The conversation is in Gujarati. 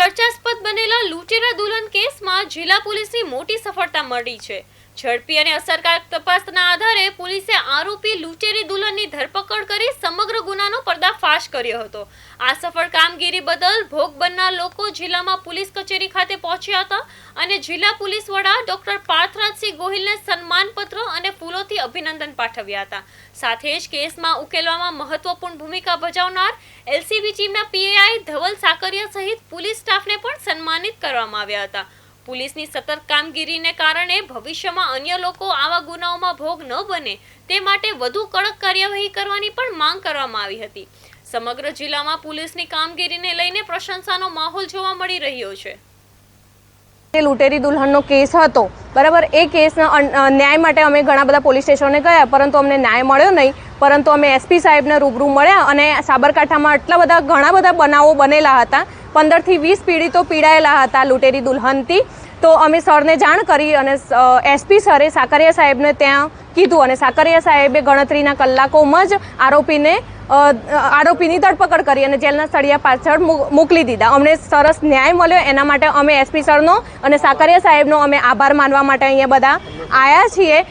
ચર્ચાસ્પદ બનેલા લૂંટેરા દુલ્હન કેસમાં જિલ્લા પોલીસની મોટી સફળતા મળી છે। ઝડપી અને અસરકારક તપાસના આધારે પોલીસે આરોપી લૂંટેરી દુલ્હનની ધરપકડ કરી સમગ્ર ગુનાનો પર્દાફાશ કર્યો હતો। આ સફળ કામગીરી બદલ ભોગ બનનાર લોકો જિલ્લામાં પોલીસ કચેરી ખાતે પહોંચ્યા હતા અને જિલ્લા પોલીસ વડા ડોક્ટર પાર્થરાજસિંહ ગોહિલને સન્માનપત્ર અને ફૂલોથી અભિનંદન પાઠવ્યા હતા। સાથે જ કેસમાં ઉકેલવામાં મહત્વપૂર્ણ ભૂમિકા ભજવનાર એલસીબી ટીમના પીઆઈ ધવલ સાકરિયા સહિત પોલીસ સ્ટાફને પણ સન્માનિત કરવામાં આવ્યા હતા। પોલીસની સતર્ક કામગીરીને કારણે ભવિષ્યમાં અન્ય લોકો આવા ગુનાઓમાં ભોગ ન બને તે માટે વધુ કડક કાર્યવાહી કરવાની પણ માંગ કરવામાં આવી હતી। સમગ્ર જિલ્લામાં પોલીસની કામગીરીને લઈને પ્રશંસાનો માહોલ જોવા મળી રહ્યો છે। લૂંટેરી દુલ્હનનો કેસ હતો બરાબર। એ કેસના ન્યાય માટે અમે ઘણા બધા પોલીસ સ્ટેશને ગયા પરંતુ અમને ન્યાય મળ્યો નહીં, પરંતુ અમે એસપી સાહેબને રૂબરૂ મળ્યા અને સાબરકાંઠામાં આટલા ઘણા બધા બનાવો બનેલા હતા। 15 થી 20 પીડિતો પીડાયેલા હતા લૂંટેરી દુલ્હનથી। તો અમે સરને જાણ કરી અને એસપી સરે સાકરિયા સાહેબને ત્યાં કીધું અને સાકરિયા સાહેબે ગણતરીના કલાકોમાં જ આરોપીની ધરપકડ કરી અને જેલના સળિયા પાછળ મોકલી દીધા। અમને સરસ ન્યાય મળ્યો, એના માટે અમે એસપી સરનો અને સાકરિયા સાહેબનો અમે આભાર માનવા માટે અહીંયા બધા આવ્યા છીએ।